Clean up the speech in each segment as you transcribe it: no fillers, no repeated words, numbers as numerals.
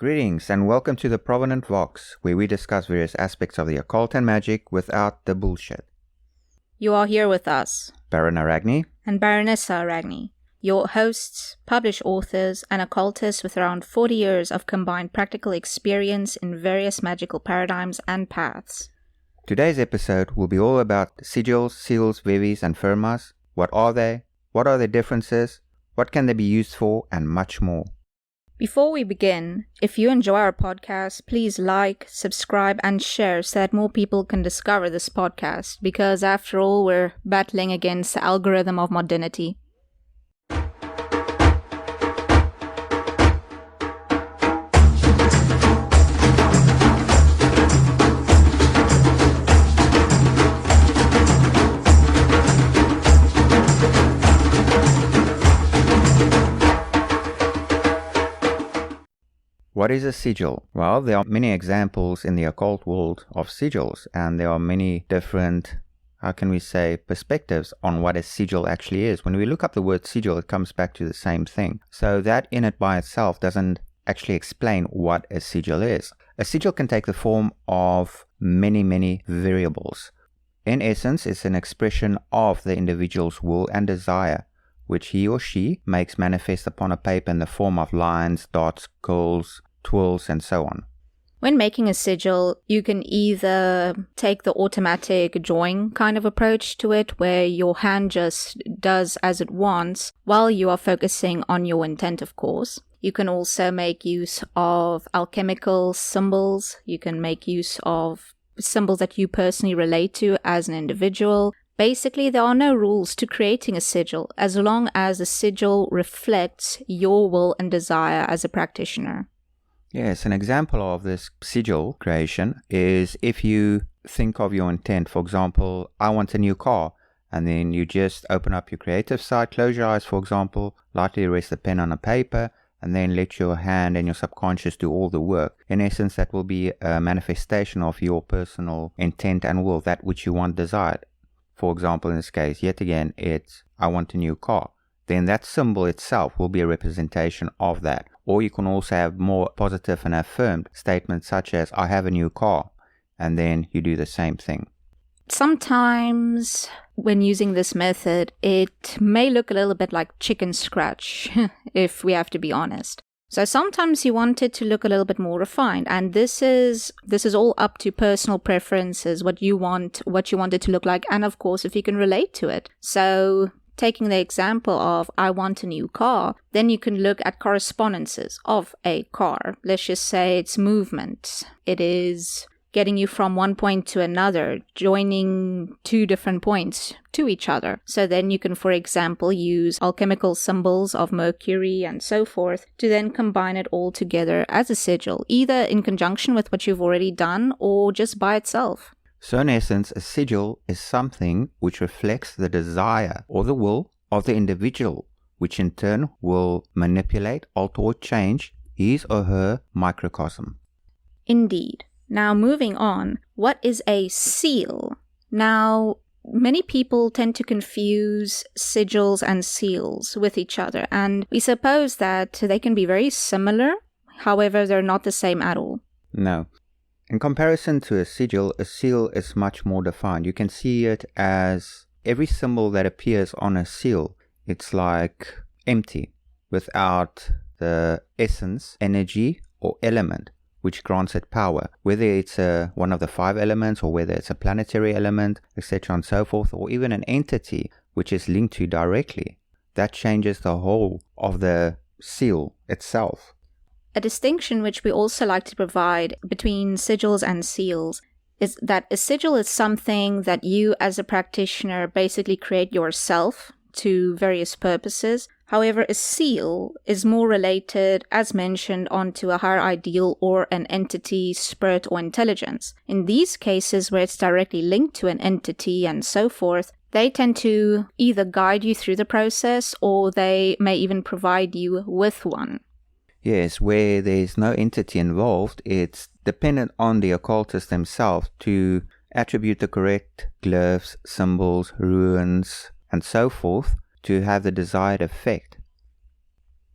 Greetings and welcome to the Provident Vox, where we discuss various aspects of the occult and magic without the bullshit. You are here with us, Baron Aragni and Baronessa Aragni, your hosts, published authors, and occultists with around 40 years of combined practical experience in various magical paradigms and paths. Today's episode will be all about sigils, seals, veves, and firmas. What are they? What are their differences? What can they be used for? And much more. Before we begin, if you enjoy our podcast, please like, subscribe, and share so that more people can discover this podcast, because after all, we're battling against the algorithm of modernity. What is a sigil? Well, there are many examples in the occult world of sigils, and there are many different, perspectives on what a sigil actually is. When we look up the word sigil, it comes back to the same thing. So that in it by itself doesn't actually explain what a sigil is. A sigil can take the form of many variables. In essence, it's an expression of the individual's will and desire, which he or she makes manifest upon a paper in the form of lines, dots, curls, twirls, and so on. When making a sigil, you can either take the automatic drawing kind of approach to it, where your hand just does as it wants while you are focusing on your intent, of course. You can also make use of alchemical symbols. You can make use of symbols that you personally relate to as an individual. Basically, there are no rules to creating a sigil, as long as the sigil reflects your will and desire as a practitioner. Yes, an example of this sigil creation is if you think of your intent. For example, I want a new car, and then you just open up your creative side, close your eyes, for example, lightly rest the pen on a paper, and then let your hand and your subconscious do all the work. In essence, that will be a manifestation of your personal intent and will, that which you want desired. For example, in this case, yet again, it's I want a new car. Then that symbol itself will be a representation of that. Or you can also have more positive and affirmed statements such as I have a new car, and then you do the same thing. Sometimes when using this method, it may look a little bit like chicken scratch, if we have to be honest. So sometimes you want it to look a little bit more refined, and this is all up to personal preferences, what you want it to look like, and of course if you can relate to it. So taking the example of I want a new car, then you can look at correspondences of a car. Let's just say it's movement. It is getting you from one point to another, joining two different points to each other. So then you can, for example, use alchemical symbols of Mercury and so forth to then combine it all together as a sigil, either in conjunction with what you've already done or just by itself. So in essence, a sigil is something which reflects the desire or the will of the individual, which in turn will manipulate, alter, or change his or her microcosm. Indeed. Now, moving on, what is a seal? Now, many people tend to confuse sigils and seals with each other, and we suppose that they can be very similar, however, they're not the same at all. No. In comparison to a sigil, a seal is much more defined. You can see it as every symbol that appears on a seal. It's like empty, without the essence, energy, or element which grants it power, whether it's one of the 5 elements or whether it's a planetary element, etc. and so forth, or even an entity which is linked to directly. That changes the whole of the seal itself. A distinction which we also like to provide between sigils and seals is that a sigil is something that you as a practitioner basically create yourself to various purposes. However, a seal is more related, as mentioned, onto a higher ideal or an entity, spirit, or intelligence. In these cases where it's directly linked to an entity and so forth, they tend to either guide you through the process or they may even provide you with one. Yes, where there's no entity involved, it's dependent on the occultist themselves to attribute the correct glyphs, symbols, runes, and so forth to have the desired effect.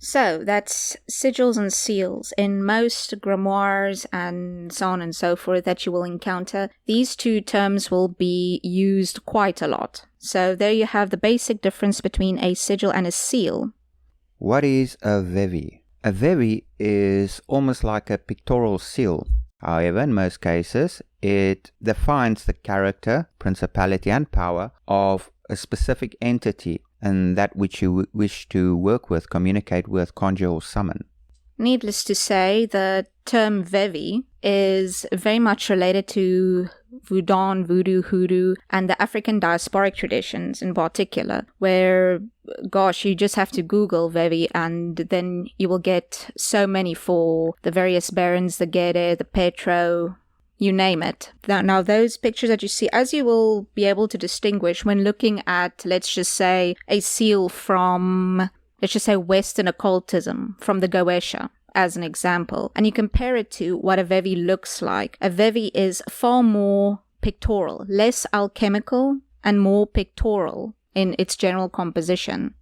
So that's sigils and seals. In most grimoires and so on and so forth that you will encounter, these two terms will be used quite a lot. So there you have the basic difference between a sigil and a seal. What is a veve? A veve is almost like a pictorial seal. However, in most cases, it defines the character, principality, and power of a specific entity and that which you wish to work with, communicate with, conjure, or summon. Needless to say, the term veve is very much related to Voodoo, Voodoo, Hoodoo, and the African diasporic traditions in particular, where, gosh, you just have to Google veve and then you will get so many for the various barons, the Gede, the Petro, you name it. Now, those pictures that you see, as you will be able to distinguish when looking at, let's just say, a seal from, let's just say, Western occultism, from the Goetia, as an example, and you compare it to what a veve looks like. A veve is far more pictorial, less alchemical, and more pictorial in its general composition.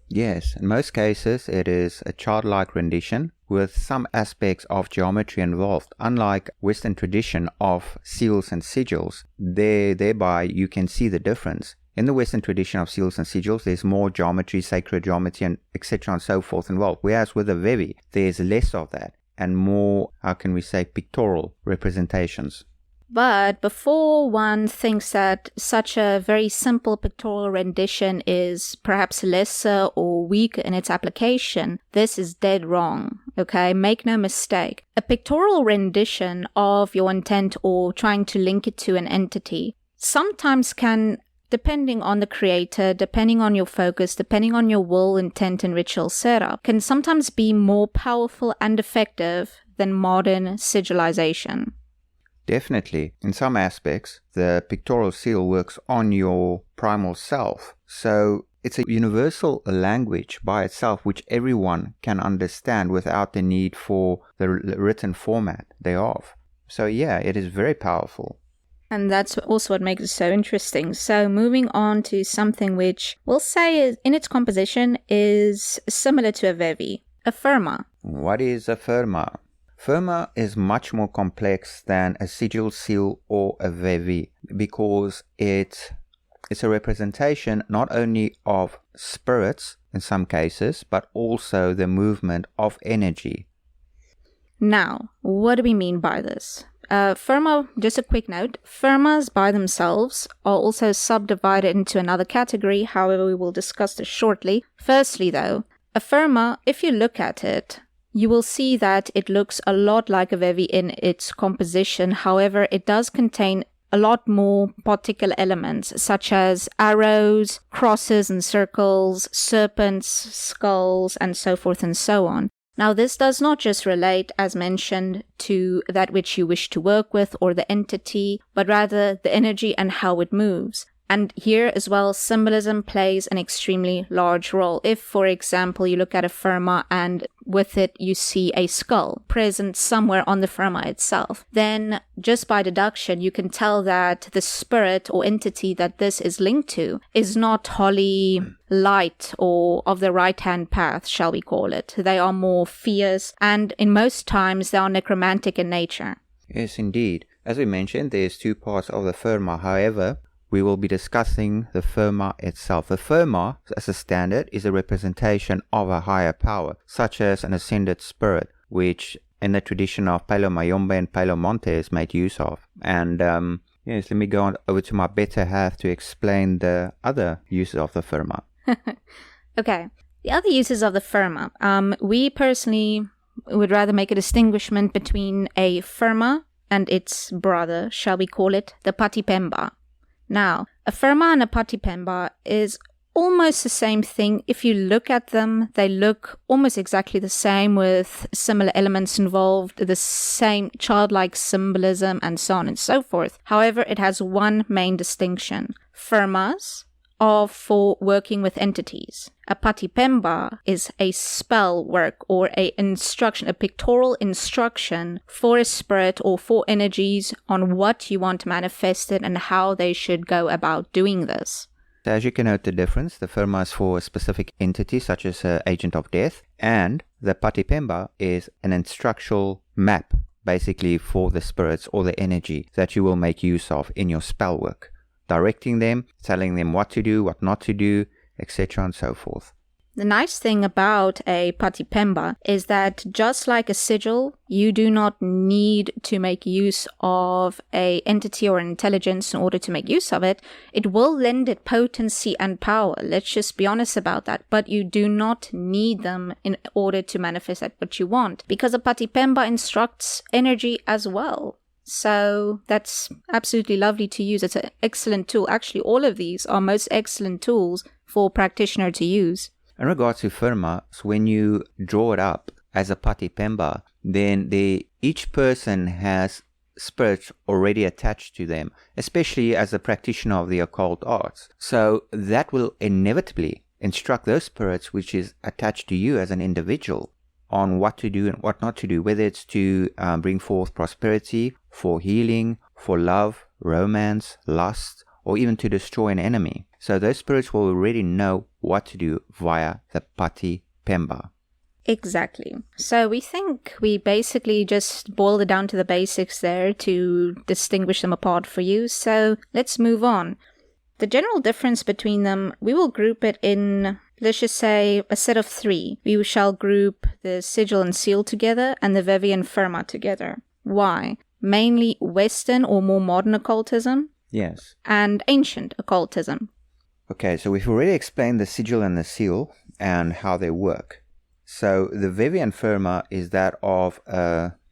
Yes, in most cases it is a childlike rendition with some aspects of geometry involved. Unlike Western tradition of seals and sigils, thereby you can see the difference. In the Western tradition of seals and sigils, there's more geometry, sacred geometry, and etc. and so forth involved. Whereas with a veve, there's less of that and more, how can we say, pictorial representations. But before one thinks that such a very simple pictorial rendition is perhaps lesser or weak in its application, this is dead wrong, okay? Make no mistake. A pictorial rendition of your intent or trying to link it to an entity sometimes can, depending on the creator, depending on your focus, depending on your will, intent, and ritual setup, can sometimes be more powerful and effective than modern sigilization. Definitely. In some aspects, the pictorial seal works on your primal self. So it's a universal language by itself which everyone can understand without the need for the written format thereof. So yeah, it is very powerful. And that's also what makes it so interesting. So moving on to something which we'll say is, in its composition is similar to a veve, a firma. What is a firma? Firma is much more complex than a sigil, seal, or a veve because it's a representation not only of spirits in some cases, but also the movement of energy. Now, what do we mean by this? Firma, just a quick note, firmas by themselves are also subdivided into another category, however we will discuss this shortly. Firstly though, a firma, if you look at it, you will see that it looks a lot like a veve in its composition. However, it does contain a lot more particular elements, such as arrows, crosses and circles, serpents, skulls, and so forth and so on. Now, this does not just relate, as mentioned, to that which you wish to work with or the entity, but rather the energy and how it moves. And here as well, symbolism plays an extremely large role. If, for example, you look at a firma and with it you see a skull present somewhere on the firma itself, then just by deduction you can tell that the spirit or entity that this is linked to is not wholly light or of the right-hand path, shall we call it. They are more fierce, and in most times they are necromantic in nature. Yes, indeed. As we mentioned, there's two parts of the firma. However, we will be discussing the firma itself. The firma, as a standard, is a representation of a higher power, such as an ascended spirit, which in the tradition of Palo Mayombe and Palo Monte is made use of. And yes, let me go on over to my better half to explain the other uses of the firma. Okay, the other uses of the firma. We personally would rather make a distinguishment between a firma and its brother, shall we call it, the patipemba. Now, a firma and a patipemba is almost the same thing. If you look at them, they look almost exactly the same with similar elements involved, the same childlike symbolism and so on and so forth. However, it has one main distinction. Firmas are for working with entities. A patipemba is a spell work or a instruction, a pictorial instruction for a spirit or for energies on what you want manifested and how they should go about doing this. As you can note the difference, the firma is for a specific entity such as an agent of death, and the patipemba is an instructional map basically for the spirits or the energy that you will make use of in your spell work, directing them, telling them what to do, what not to do, etc. and so forth. The nice thing about a patipemba is that just like a sigil, you do not need to make use of an entity or an intelligence in order to make use of it. It will lend it potency and power. Let's just be honest about that. But you do not need them in order to manifest that what you want, because a patipemba instructs energy as well. So that's absolutely lovely to use. It's an excellent tool. Actually, all of these are most excellent tools for a practitioner to use. In regards to firma, so when you draw it up as a patipemba, then each person has spirits already attached to them, especially as a practitioner of the occult arts. So that will inevitably instruct those spirits which is attached to you as an individual on what to do and what not to do, whether it's to bring forth prosperity, for healing, for love, romance, lust, or even to destroy an enemy. So those spirits will already know what to do via the patipemba. Exactly. So we think we basically just boiled it down to the basics there to distinguish them apart for you. So let's move on. The general difference between them, we will group it in, let's just say, a set of 3. We shall group the sigil and seal together and the veve and firma together. Why? Mainly Western or more modern occultism. Yes. And ancient occultism. Okay, so we've already explained the sigil and the seal and how they work. So the veve and firma is that of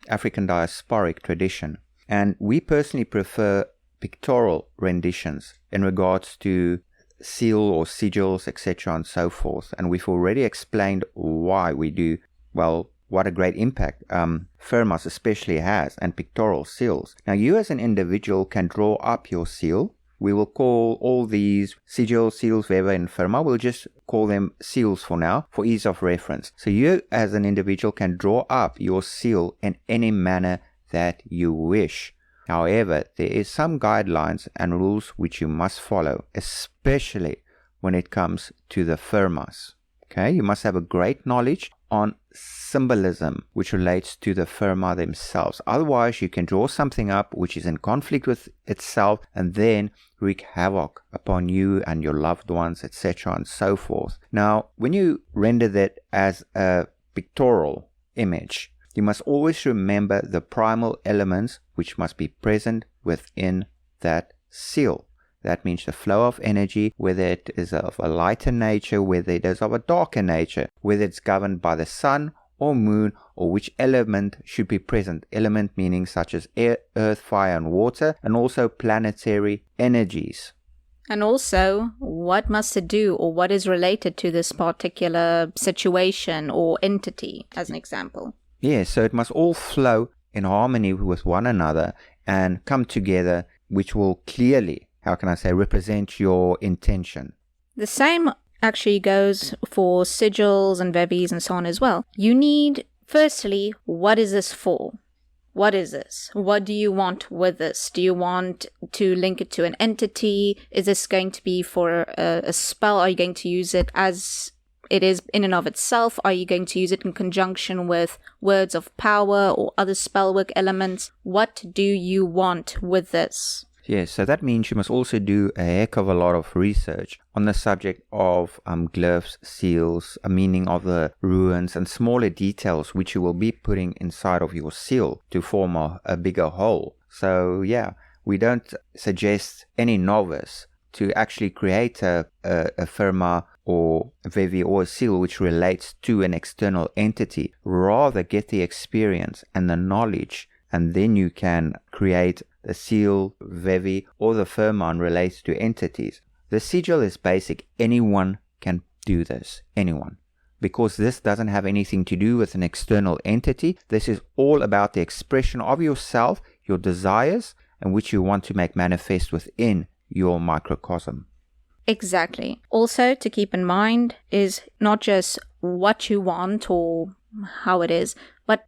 African diasporic tradition. And we personally prefer pictorial renditions in regards to seal or sigils, etc. and so forth. And we've already explained why we do, well, what a great impact firmas especially has, and pictorial seals. Now you as an individual can draw up your seal. We will call all these sigils, seals, veve and firma, we'll just call them seals for now, for ease of reference. So you as an individual can draw up your seal in any manner that you wish. However, there is some guidelines and rules which you must follow, especially when it comes to the firmas. Okay, you must have a great knowledge on symbolism which relates to the firma themselves. Otherwise, you can draw something up which is in conflict with itself and then wreak havoc upon you and your loved ones, etc. and so forth. Now, when you render that as a pictorial image, you must always remember the primal elements which must be present within that seal. That means the flow of energy, whether it is of a lighter nature, whether it is of a darker nature, whether it's governed by the sun or moon, or which element should be present. Element meaning such as air, earth, fire and water, and also planetary energies. And also, what must it do or what is related to this particular situation or entity, as an example? Yes, so it must all flow in harmony with one another and come together, which will clearly, represent your intention. The same actually goes for sigils and veves and so on as well. You need, firstly, what is this for? What is this? What do you want with this? Do you want to link it to an entity? Is this going to be for a spell? Are you going to use it as it is in and of itself? Are you going to use it in conjunction with words of power or other spellwork elements? What do you want with this? Yes, so that means you must also do a heck of a lot of research on the subject of glyphs, seals, a meaning of the runes, and smaller details which you will be putting inside of your seal to form a bigger whole. So yeah, we don't suggest any novice to actually create a firma or a veve or a seal which relates to an external entity. Rather get the experience and the knowledge, and then you can create the seal, veve, or the firma relates to entities. The sigil is basic. Anyone can do this. Anyone. Because this doesn't have anything to do with an external entity. This is all about the expression of yourself, your desires, and which you want to make manifest within your microcosm. Exactly. Also, to keep in mind is not just what you want or how it is, but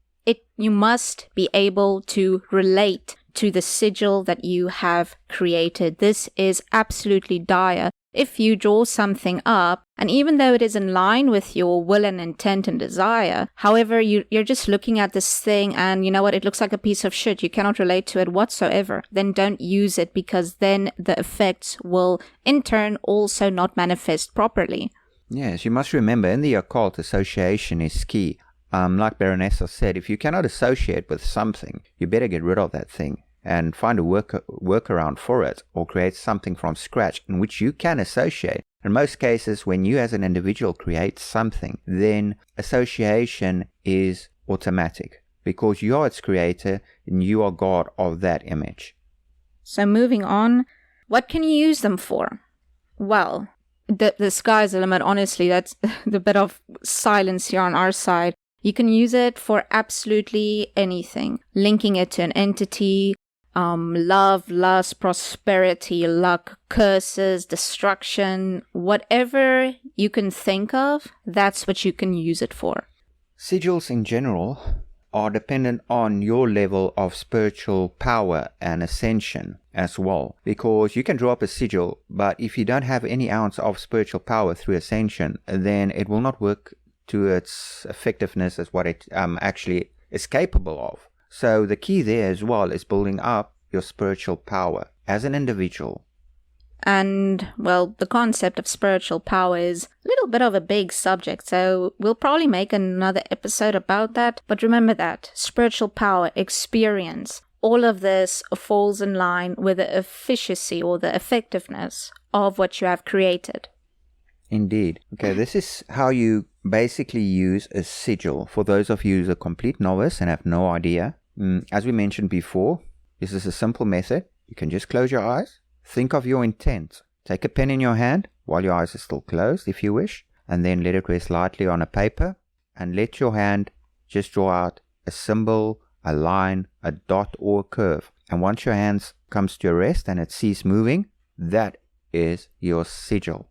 you must be able to relate to the sigil that you have created. This is absolutely dire. if you draw something up, and even though it is in line with your will and intent and desire, however, you're just looking at this thing and you know what, it looks like a piece of shit, you cannot relate to it whatsoever, then don't use it, because then the effects will in turn also not manifest properly. Yes, you must remember, in the occult, association is key. Like Baronessa said, if you cannot associate with something, you better get rid of that thing and find a workaround for it, or create something from scratch in which you can associate. In most cases, when you as an individual create something, then association is automatic, because you are its creator and you are God of that image. So moving on, what can you use them for? Well, the sky's the limit, honestly. That's the bit of silence here on our side. You can use it for absolutely anything. Linking it to an entity, love, lust, prosperity, luck, curses, destruction, whatever you can think of, that's what you can use it for. Sigils in general are dependent on your level of spiritual power and ascension as well, because you can draw up a sigil, but if you don't have any ounce of spiritual power through ascension, then it will not work to its effectiveness as what it actually is capable of. So the key there as well is building up your spiritual power as an individual. And, well, the concept of spiritual power is a little bit of a big subject, so we'll probably make another episode about that. But remember that spiritual power, experience, all of this falls in line with the efficacy or the effectiveness of what you have created. Indeed. Okay, this is how you basically use a sigil. For those of you who's a complete novice and have no idea, as we mentioned before, this is a simple method. You can just close your eyes. Think of your intent. Take a pen in your hand while your eyes are still closed if you wish, and then let it rest lightly on a paper, and let your hand just draw out a symbol, a line, a dot, or a curve. And once your hand comes to a rest and it ceases moving, that is your sigil.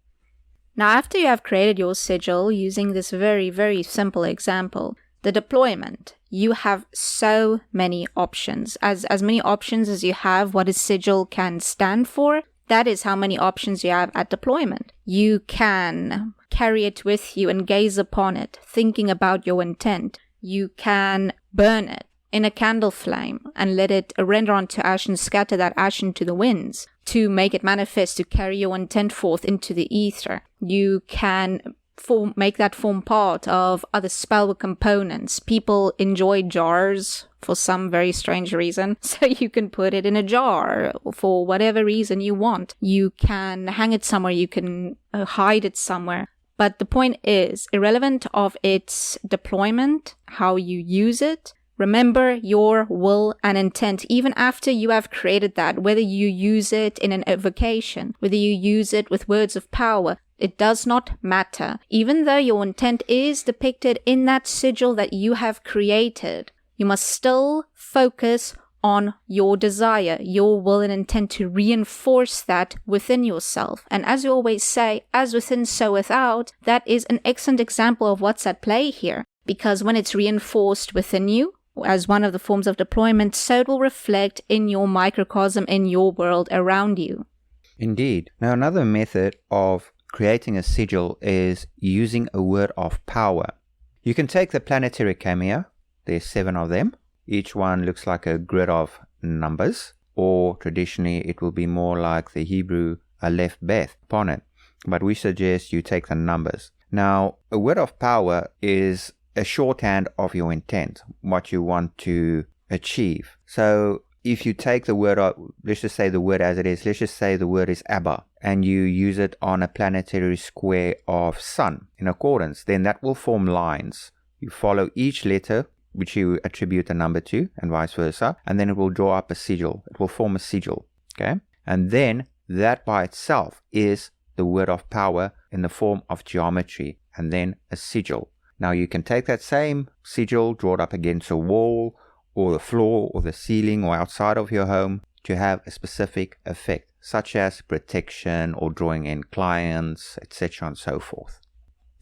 Now, after you have created your sigil using this very, very simple example, the deployment, you have so many options. As many options as you have what a sigil can stand for, that is how many options you have at deployment. You can carry it with you and gaze upon it, thinking about your intent. You can burn it in a candle flame and let it render onto ash and scatter that ash into the winds to make it manifest, to carry your intent forth into the ether. You can make that form part of other spellbook components. People enjoy jars for some very strange reason, so you can put it in a jar for whatever reason you want. You can hang it somewhere, you can hide it somewhere. But the point is, irrelevant of its deployment, how you use it, remember your will and intent, even after you have created that, whether you use it in an evocation, whether you use it with words of power, it does not matter. Even though your intent is depicted in that sigil that you have created, you must still focus on your desire, your will and intent, to reinforce that within yourself. And as you always say, as within, so without, that is an excellent example of what's at play here. Because when it's reinforced within you, as one of the forms of deployment, so it will reflect in your microcosm, in your world around you. Indeed. Now, another method of creating a sigil is using a word of power. You can take the planetary camea, there's 7 of them. Each one looks like a grid of numbers, or traditionally it will be more like the Hebrew Aleph Beth upon it. But we suggest you take the numbers. Now, a word of power is a shorthand of your intent, what you want to achieve. So if you take the word, let's just say the word as it is, let's just say the word is Abba, and you use it on a planetary square of sun in accordance, then that will form lines. You follow each letter which you attribute a number to, and vice versa, and then it will draw up a sigil. It will form a sigil, okay? And then that by itself is the word of power in the form of geometry, and then a sigil. Now you can take that same sigil, draw it up against a wall, or the floor, or the ceiling, or outside of your home to have a specific effect, such as protection or drawing in clients, etc. and so forth.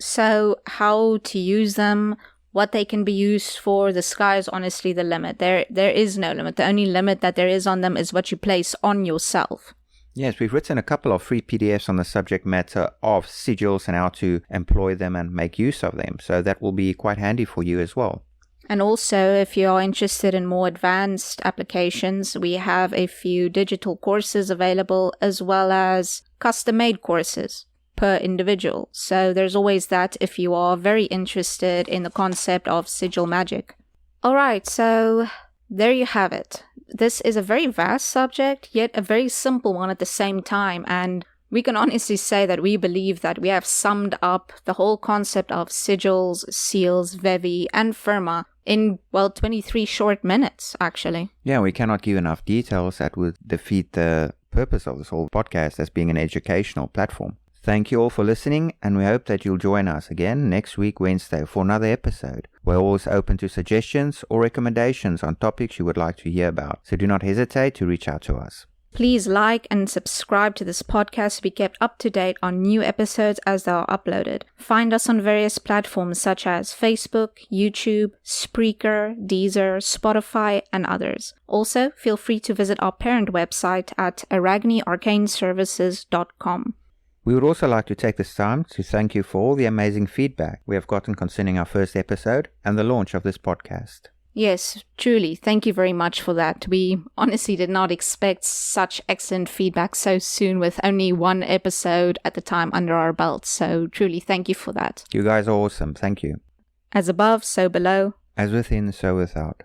So how to use them, what they can be used for, the sky is honestly the limit. There is no limit. The only limit that there is on them is what you place on yourself. Yes, we've written a couple of free PDFs on the subject matter of sigils and how to employ them and make use of them. So that will be quite handy for you as well. And also, if you are interested in more advanced applications, we have a few digital courses available as well as custom-made courses per individual. So there's always that if you are very interested in the concept of sigil magic. All right, so there you have it. This is a very vast subject, yet a very simple one at the same time, and we can honestly say that we believe that we have summed up the whole concept of sigils, seals, veve, and firma in, 23 short minutes, actually. Yeah, we cannot give enough details that would defeat the purpose of this whole podcast as being an educational platform. Thank you all for listening, and we hope that you'll join us again next week, Wednesday, for another episode. We're always open to suggestions or recommendations on topics you would like to hear about, so do not hesitate to reach out to us. Please like and subscribe to this podcast to be kept up to date on new episodes as they are uploaded. Find us on various platforms such as Facebook, YouTube, Spreaker, Deezer, Spotify, and others. Also, feel free to visit our parent website at arachnearcaneservices.com. We would also like to take this time to thank you for all the amazing feedback we have gotten concerning our first episode and the launch of this podcast. Yes, truly, thank you very much for that. We honestly did not expect such excellent feedback so soon with only one episode at the time under our belt, so truly thank you for that. You guys are awesome, thank you. As above, so below. As within, so without.